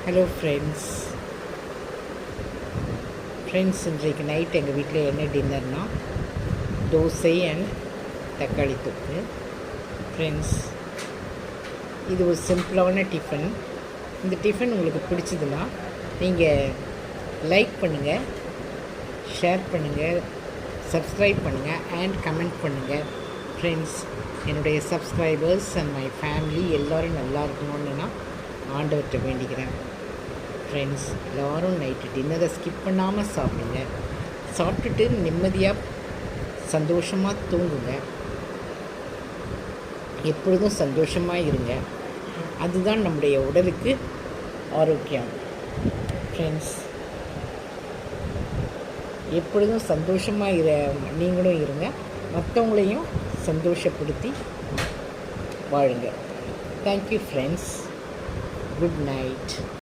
Hello friends இன்றைக்கு night எங்கள் வீட்டில் என்ன டின்னர்னால் தோசை அண்ட் தக்காளி தொக்கு. ஃப்ரெண்ட்ஸ், இது ஒரு சிம்பிளான டிஃபன். இந்த டிஃபன் உங்களுக்கு பிடிச்சதுன்னா நீங்கள் லைக் பண்ணுங்கள், ஷேர் பண்ணுங்கள், சப்ஸ்கிரைப் பண்ணுங்கள் அண்ட் கமெண்ட் பண்ணுங்கள். ஃப்ரெண்ட்ஸ், என்னுடைய சப்ஸ்கிரைபர்ஸ் அண்ட் மை ஃபேமிலி எல்லோரும் நல்லா இருக்கணும்னு நான் ஆண்டவர்கிட்ட வேண்டிக்கிறேன். ஃப்ரெண்ட்ஸ், எல்லோரும் நைட்டு டின்னரை ஸ்கிப் பண்ணாமல் சாப்பிடுங்க. சாப்பிட்டுட்டு நிம்மதியாக சந்தோஷமாக தூங்குங்க. எப்பொழுதும் சந்தோஷமாக இருங்க. அதுதான் நம்முடைய உடலுக்கு ஆரோக்கியம். ஃப்ரெண்ட்ஸ், எப்பொழுதும் சந்தோஷமாக நீங்களும் இருங்க, மற்றவங்களையும் சந்தோஷப்படுத்தி வாழுங்க. Thank you friends. Good night.